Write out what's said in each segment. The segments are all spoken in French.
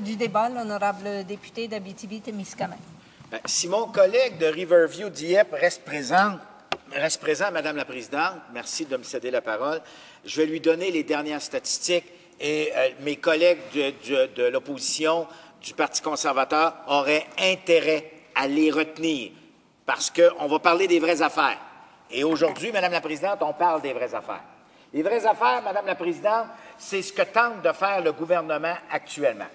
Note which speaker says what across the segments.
Speaker 1: Du débat, l'honorable député d'Abitibi-Témiscamingue.
Speaker 2: Si mon collègue de Riverview-Dieppe reste présent, Madame la Présidente, merci de me céder la parole, je vais lui donner les dernières statistiques et mes collègues de l'opposition du Parti conservateur auraient intérêt à les retenir parce qu'on va parler des vraies affaires. Et aujourd'hui, Madame la Présidente, on parle des vraies affaires. Les vraies affaires, Madame la Présidente, c'est ce que tente de faire le gouvernement actuellement.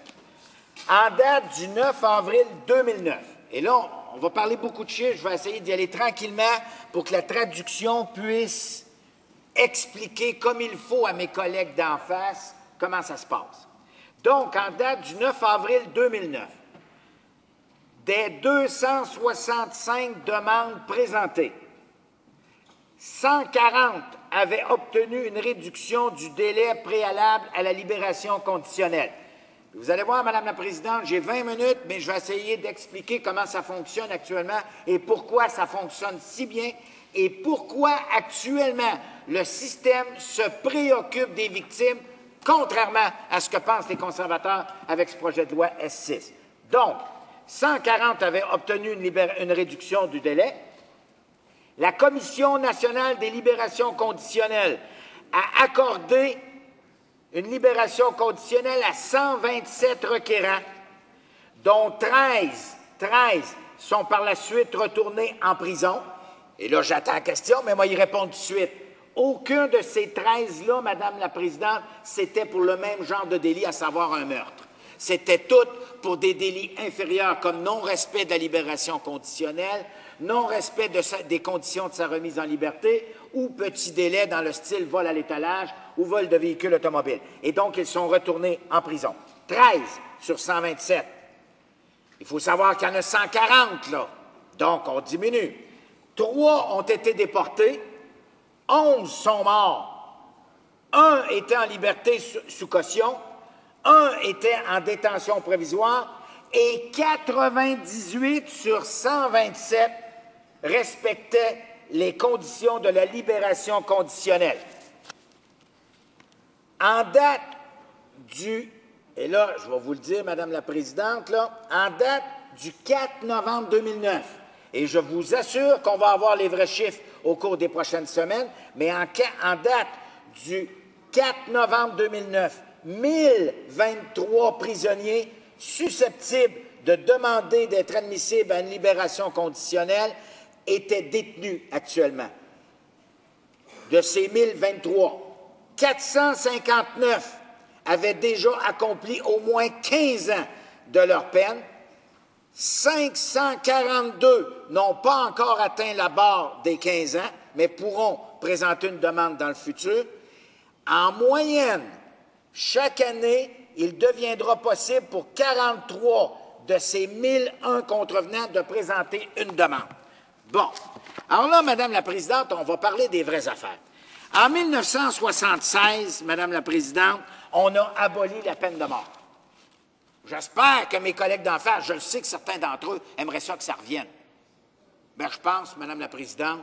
Speaker 2: En date du 9 avril 2009, et là, on va parler beaucoup de chiffres, je vais essayer d'y aller tranquillement pour que la traduction puisse expliquer comme il faut à mes collègues d'en face comment ça se passe. Donc, en date du 9 avril 2009, des 265 demandes présentées, 140 avaient obtenu une réduction du délai préalable à la libération conditionnelle. Vous allez voir, Madame la Présidente, j'ai 20 minutes, mais je vais essayer d'expliquer comment ça fonctionne actuellement et pourquoi ça fonctionne si bien et pourquoi actuellement le système se préoccupe des victimes, contrairement à ce que pensent les conservateurs avec ce projet de loi S6. Donc, 140 avaient obtenu une réduction du délai. La Commission nationale des libérations conditionnelles a accordé une libération conditionnelle à 127 requérants, dont 13 sont par la suite retournés en prison. Et là, j'attends la question, mais moi, y répondre tout de suite. Aucun de ces 13-là, Madame la Présidente, c'était pour le même genre de délit, à savoir un meurtre. C'était toutes pour des délits inférieurs comme non-respect de la libération conditionnelle, non-respect des conditions de sa remise en liberté ou petit délai dans le style vol à l'étalage ou vol de véhicule automobile. Et donc, ils sont retournés en prison. 13 sur 127. Il faut savoir qu'il y en a 140, là. Donc, on diminue. 3 ont été déportés, 11 sont morts. 1 était en liberté sous caution, 1 était en détention provisoire et 98 sur 127 respectaient les conditions de la libération conditionnelle. En date du, et là, je vais vous le dire, Madame la Présidente, là, en date du 4 novembre 2009, et je vous assure qu'on va avoir les vrais chiffres au cours des prochaines semaines, mais en date du 4 novembre 2009, 1023 prisonniers susceptibles de demander d'être admissibles à une libération conditionnelle étaient détenus actuellement. De ces 1023, 459 avaient déjà accompli au moins 15 ans de leur peine, 542 n'ont pas encore atteint la barre des 15 ans, mais pourront présenter une demande dans le futur. En moyenne, chaque année, il deviendra possible pour 43 de ces 1001 contrevenants de présenter une demande. Bon. Alors là, Madame la Présidente, on va parler des vraies affaires. En 1976, Madame la Présidente, on a aboli la peine de mort. J'espère que mes collègues d'en face, je le sais que certains d'entre eux aimeraient ça que ça revienne. Bien, je pense, Madame la Présidente,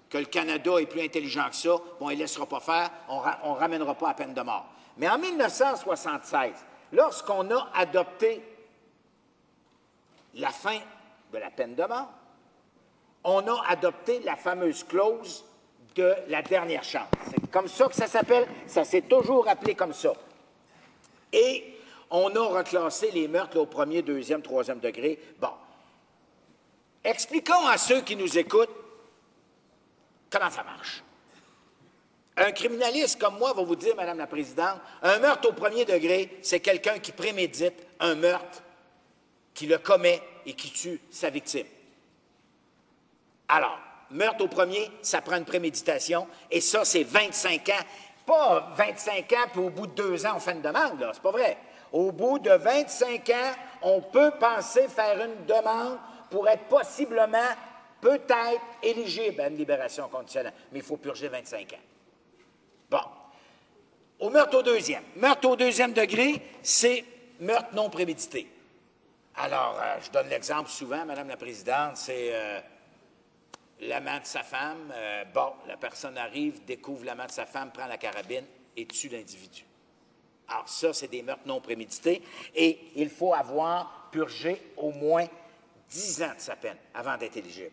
Speaker 2: que le Canada est plus intelligent que ça, on ne les laissera pas faire, on ne ramènera pas la peine de mort. Mais en 1976, lorsqu'on a adopté la fin de la peine de mort, on a adopté la fameuse clause de la dernière chance. C'est comme ça que ça s'appelle, ça s'est toujours appelé comme ça. Et on a reclassé les meurtres là, au premier, deuxième, troisième degré. Bon. Expliquons à ceux qui nous écoutent comment ça marche. Un criminaliste comme moi va vous dire, Madame la Présidente, un meurtre au premier degré, c'est quelqu'un qui prémédite un meurtre, qui le commet et qui tue sa victime. Alors, meurtre au premier, ça prend une préméditation, et ça, c'est 25 ans. Pas 25 ans, puis au bout de 2 ans, on fait une demande, là, c'est pas vrai. Au bout de 25 ans, on peut penser faire une demande pour être possiblement, peut-être, éligible à une libération conditionnelle, mais il faut purger 25 ans. Bon. Au meurtre au deuxième. Meurtre au deuxième degré, c'est meurtre non prémédité. Alors, je donne l'exemple souvent, Madame la Présidente, c'est l'amant de sa femme. Bon, la personne arrive, découvre l'amant de sa femme, prend la carabine et tue l'individu. Alors ça, c'est des meurtres non prémédités et il faut avoir purgé au moins 10 ans de sa peine avant d'être éligible.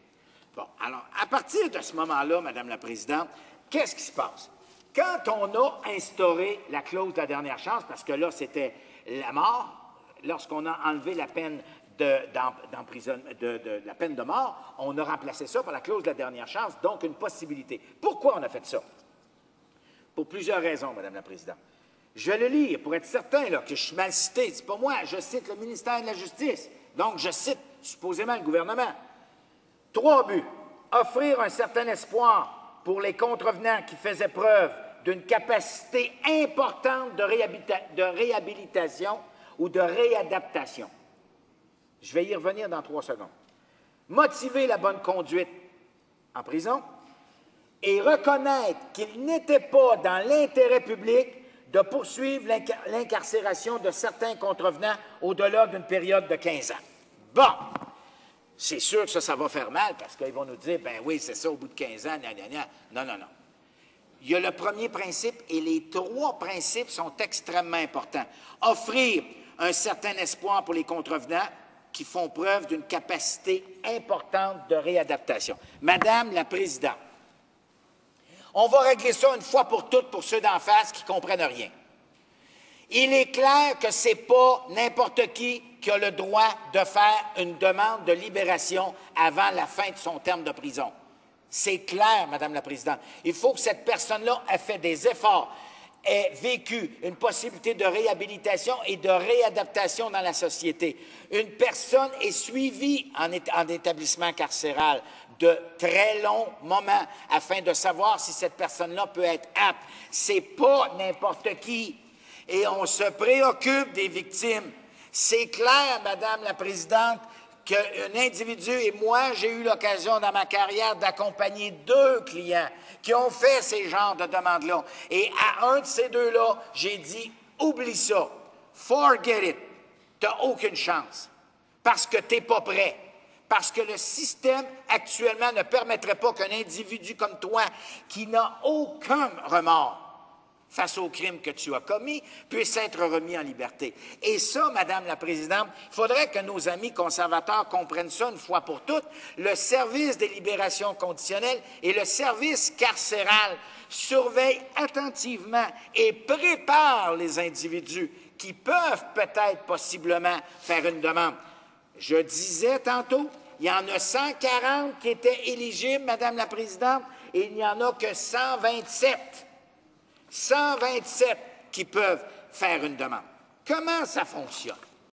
Speaker 2: Bon, alors, à partir de ce moment-là, Madame la Présidente, qu'est-ce qui se passe? Quand on a instauré la clause de la dernière chance, parce que là, c'était la mort, lorsqu'on a enlevé la peine la peine de mort, on a remplacé ça par la clause de la dernière chance, donc une possibilité. Pourquoi on a fait ça? Pour plusieurs raisons, Madame la Présidente. Je vais le lire pour être certain là, que je suis mal cité. C'est pas moi, je cite le ministère de la Justice. Donc, je cite supposément le gouvernement. 3 buts. Offrir un certain espoir pour les contrevenants qui faisaient preuve d'une capacité importante de réhabilitation ou de réadaptation. Je vais y revenir dans 3 secondes. Motiver la bonne conduite en prison et reconnaître qu'il n'était pas dans l'intérêt public de poursuivre l'incarcération de certains contrevenants au-delà d'une période de 15 ans. Bon, c'est sûr que ça va faire mal parce qu'ils vont nous dire, ben oui, c'est ça, au bout de 15 ans, Non, non, non. Il y a le premier principe et les 3 principes sont extrêmement importants. Offrir un certain espoir pour les contrevenants qui font preuve d'une capacité importante de réadaptation. Madame la Présidente, on va régler ça une fois pour toutes pour ceux d'en face qui ne comprennent rien. Il est clair que ce n'est pas n'importe qui a le droit de faire une demande de libération avant la fin de son terme de prison. C'est clair, Madame la Présidente. Il faut que cette personne-là ait fait des efforts, ait vécu une possibilité de réhabilitation et de réadaptation dans la société. Une personne est suivie en établissement carcéral de très longs moments afin de savoir si cette personne-là peut être apte. C'est pas n'importe qui. Et on se préoccupe des victimes. C'est clair, Madame la Présidente, qu'un individu, et moi, j'ai eu l'occasion dans ma carrière d'accompagner 2 clients qui ont fait ces genres de demandes-là. Et à un de ces 2-là, j'ai dit, oublie ça, forget it, tu n'as aucune chance, parce que tu n'es pas prêt. Parce que le système actuellement ne permettrait pas qu'un individu comme toi, qui n'a aucun remords face au crime que tu as commis, puisse être remis en liberté. Et ça, Madame la Présidente, il faudrait que nos amis conservateurs comprennent ça une fois pour toutes. Le service des libérations conditionnelles et le service carcéral surveillent attentivement et préparent les individus qui peuvent peut-être possiblement faire une demande. Je disais tantôt, il y en a 140 qui étaient éligibles, Madame la Présidente, et il n'y en a que 127. 127 qui peuvent faire une demande. Comment ça fonctionne?